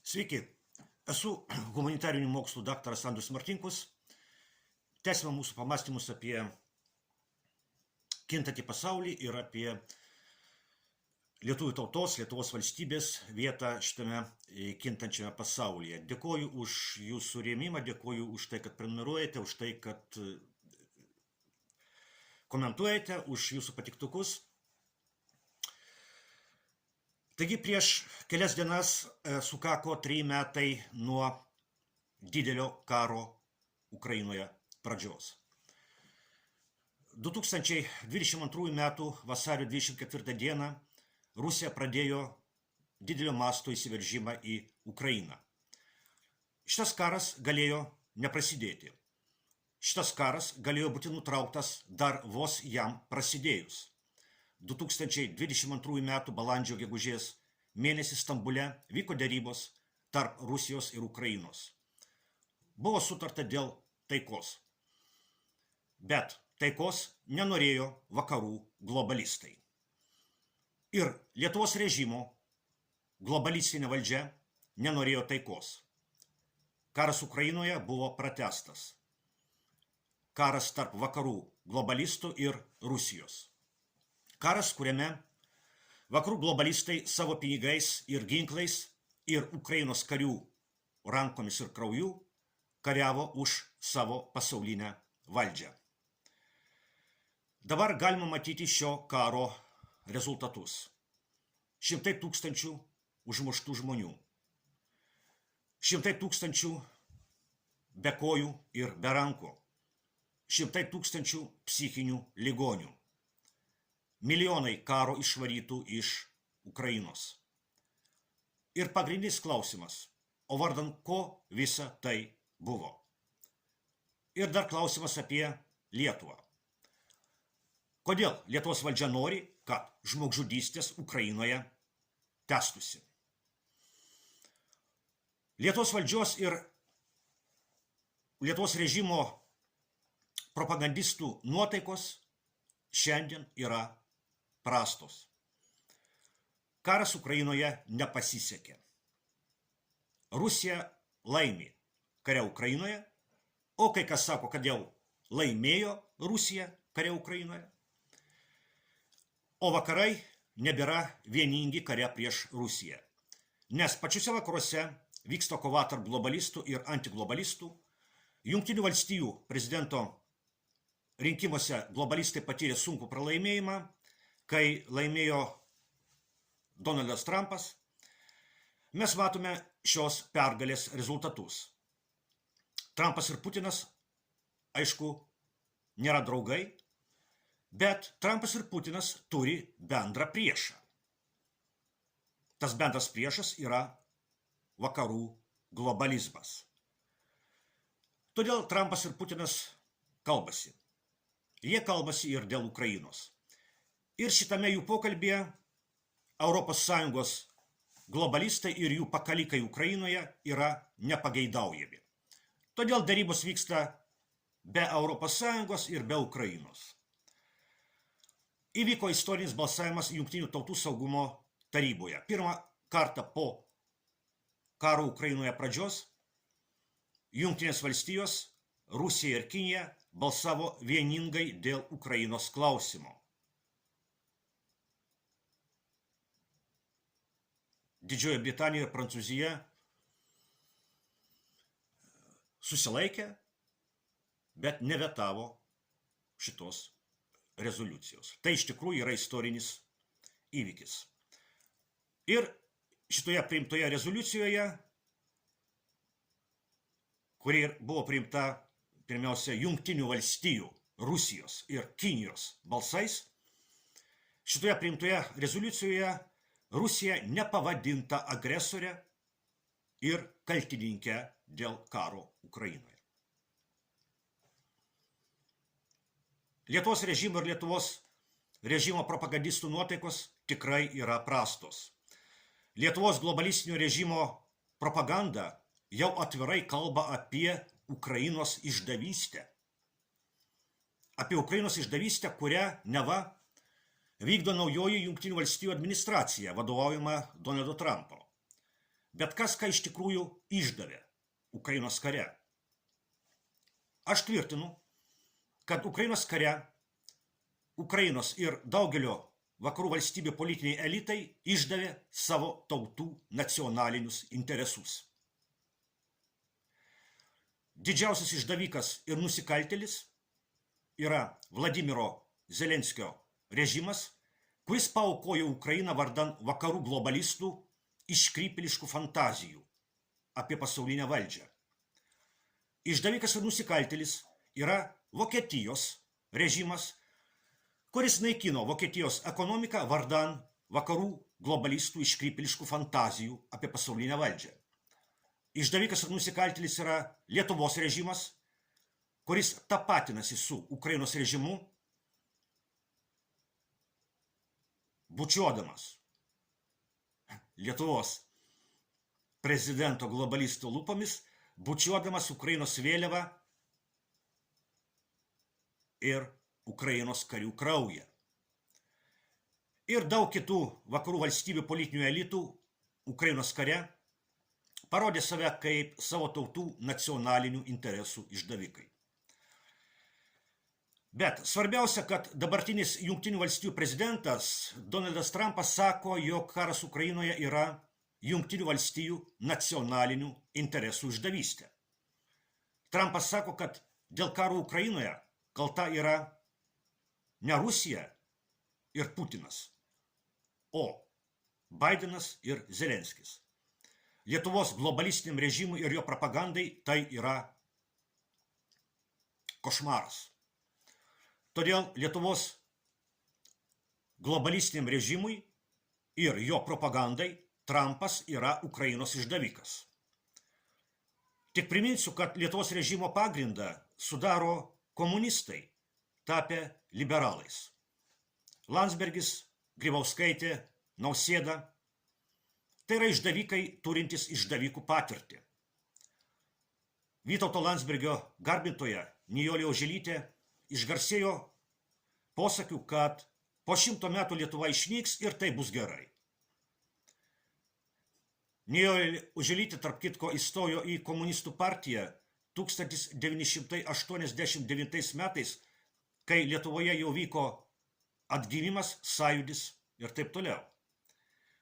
Sveiki, esu humanitarinių mokslų daktaras Andrius Martinkus. Tęsime mūsų pamastymus apie kintantį pasaulį ir apie lietuvių tautos, Lietuvos valstybės vietą šitame kintančiame pasaulyje. Dėkoju už jūsų rėmimą, dėkoju už tai, kad prenumeruojate, už tai, kad komentuojate, už jūsų patiktukus. Taigi prieš kelias dienas sukako 3 metai nuo didelio karo Ukrainoje pradžios. 2022 metų vasario 24 dieną Rusija pradėjo didelio masto įsiveržimą į Ukrainą. Šitas karas galėjo neprasidėti. Šitas karas galėjo būti nutrauktas dar vos jam prasidėjus. 2022 metų balandžio gegužės mėnesį Stambule vyko derybos tarp Rusijos ir Ukrainos. Buvo sutarta dėl taikos. Bet taikos nenorėjo vakarų globalistai. Ir Lietuvos režimo globalistinė valdžia nenorėjo taikos. Karas Ukrainoje buvo pratęstas. Karas tarp vakarų globalistų ir Rusijos. Karas, kuriame vakarų globalistai savo pinigais ir ginklais ir Ukrainos karių rankomis ir krauju kariavo už savo pasaulinę valdžią. Dabar galima matyti šio karo rezultatus. 100 tūkstančių užmuštų žmonių. 100 tūkstančių be kojų ir be rankų. 100 tūkstančių psichinių ligonių. Milijonai karo išvarytų iš Ukrainos. Ir pagrindinis klausimas, o vardan ko visa tai buvo? Ir dar klausimas apie Lietuvą. Kodėl Lietuvos valdžia nori, kad žmogžudystės Ukrainoje tęstųsi? Lietuvos valdžios ir Lietuvos režimo propagandistų nuotaikos šiandien yra prastos. Karas Ukrainoje nepasisekė. Rusija laimė kare Ukrainoje, o kai kas sako, kad jau laimėjo Rusija kare Ukrainoje, o vakarai nebėra vieningi kare prieš Rusiją. Nes pačiuose vakaruose vyksta kova tarp globalistų ir antiglobalistų. Jungtinių valstijų prezidento rinkimuose globalistai patyrė sunkų pralaimėjimą, kai laimėjo Donaldas Trumpas. Mes matome šios pergalės rezultatus. Trumpas ir Putinas, aišku, nėra draugai, bet Trumpas ir Putinas turi bendrą priešą. Tas bendras priešas yra vakarų globalizmas. Todėl Trumpas ir Putinas kalbasi. Jie kalbasi ir dėl Ukrainos. Ir šitame jų pokalbėje ES globalistai ir jų pakalikai Ukrainoje yra nepageidaujami. Todėl darybos vyksta be ES ir be Ukrainos. Įvyko istorinis balsavimas Jungtinių tautų saugumo taryboje. Pirmą kartą po karo Ukrainoje pradžios Jungtinės valstijos, Rusija ir Kinija balsavo vieningai dėl Ukrainos klausimo. Didžioji Britanija ir Prancūzija susilaikė, bet nevetavo šitos rezoliucijos. Tai iš tikrųjų yra istorinis įvykis. Ir šitoje priimtoje rezoliucijoje, kuri buvo priimta pirmiausia Jungtinių valstijų, Rusijos ir Kinijos balsais, šitoje priimtoje rezoliucijoje Rusija nepavadinta agresorė ir kaltininkė dėl karo Ukrainoje. Lietuvos režimo ir Lietuvos režimo propagandistų nuotaikos tikrai yra prastos. Lietuvos globalistinio režimo propaganda jau atvirai kalba apie Ukrainos išdavystę. Apie Ukrainos išdavystę, kurią neva vykdo naujoji Jungtinių valstijų administracija, vadovaujama Donaldo Trumpo. bet kas, ką iš tikrųjų išdavė Ukrainos kare. Aš tvirtinu, kad Ukrainos kare Ukrainos ir daugelio vakarų valstybių politiniai elitai išdavė savo tautų nacionalinius interesus. Didžiausias išdavikas ir nusikaltėlis yra Vladimiro Zelenskio režimas, kuris paaukojo Ukrainą vardan vakarų globalistų iškrypėliškų fantazijų apie pasaulinę valdžią. Išdavikas ir nusikaltėlis yra Vokietijos režimas, kuris naikino Vokietijos ekonomiką vardan vakarų globalistų iškrypėliškų fantazijų apie pasaulinę valdžią. Išdavikas ir nusikaltėlis yra Lietuvos režimas, kuris tapatinasi su Ukrainos režimu, bučiuodamas Lietuvos prezidento globalisto lūpomis, bučiuodamas Ukrainos vėliavą ir Ukrainos karių kraują. Ir daug kitų vakarų valstybių politinių elitų Ukrainos kare parodė save kaip savo tautų nacionalinių interesų išdavikai. Bet svarbiausia, kad dabartinis Jungtinių valstijų prezidentas Donaldas Trumpas sako, jog karas Ukrainoje yra Jungtinių valstijų nacionalinių interesų išdavystė. Trumpas sako, kad dėl karo Ukrainoje kalta yra ne Rusija ir Putinas, o Bidenas ir Zelenskis. Lietuvos globalistiniam režimui ir jo propagandai tai yra košmaras. Todėl Lietuvos globalistiniam režimui ir jo propagandai Trumpas yra Ukrainos išdavikas. Tik priminsiu, kad Lietuvos režimo pagrindą sudaro komunistai, tapę liberalais. Landsbergis, Grybauskaitė, Nausėda – tai yra išdavikai turintys išdavikų patirtį. Vytauto Landsbergio garbintoja Nijolė Oželytė išgarsėjo posakiu, kad po 100 metų Lietuva išnyks ir tai bus gerai. Nijolė Oželytė, tarp kitko, įstojo į komunistų partiją 1989 metais, kai Lietuvoje jau vyko atgimimas, sąjūdis ir taip toliau.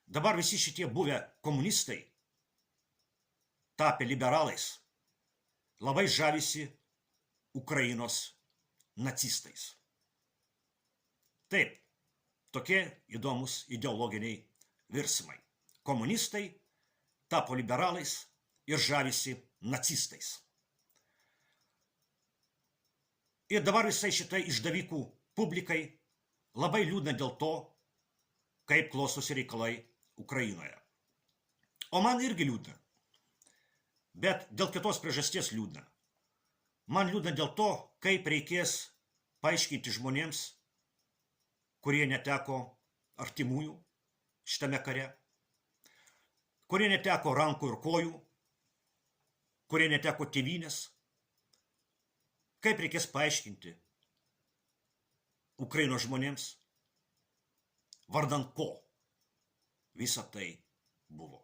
Dabar visi šitie buvę komunistai, tapę liberalais, labai žavisi Ukrainos nacistais. Taip, tokie įdomus ideologiniai virsmai. Komunistai tapo liberalais ir žavisi nacistais. Ir dabar visai šitai išdavikų publikai labai liūdna dėl to, kaip klostosi reikalai Ukrainoje. O man irgi liūdna. Bet dėl kitos priežasties liūdna. Man liūdna dėl to, kaip reikės paaiškinti žmonėms, kurie neteko artimųjų šitame kare, kurie neteko rankų ir kojų, kurie neteko tėvynės, kaip reikės paaiškinti Ukrainos žmonėms, vardan ko visa tai buvo.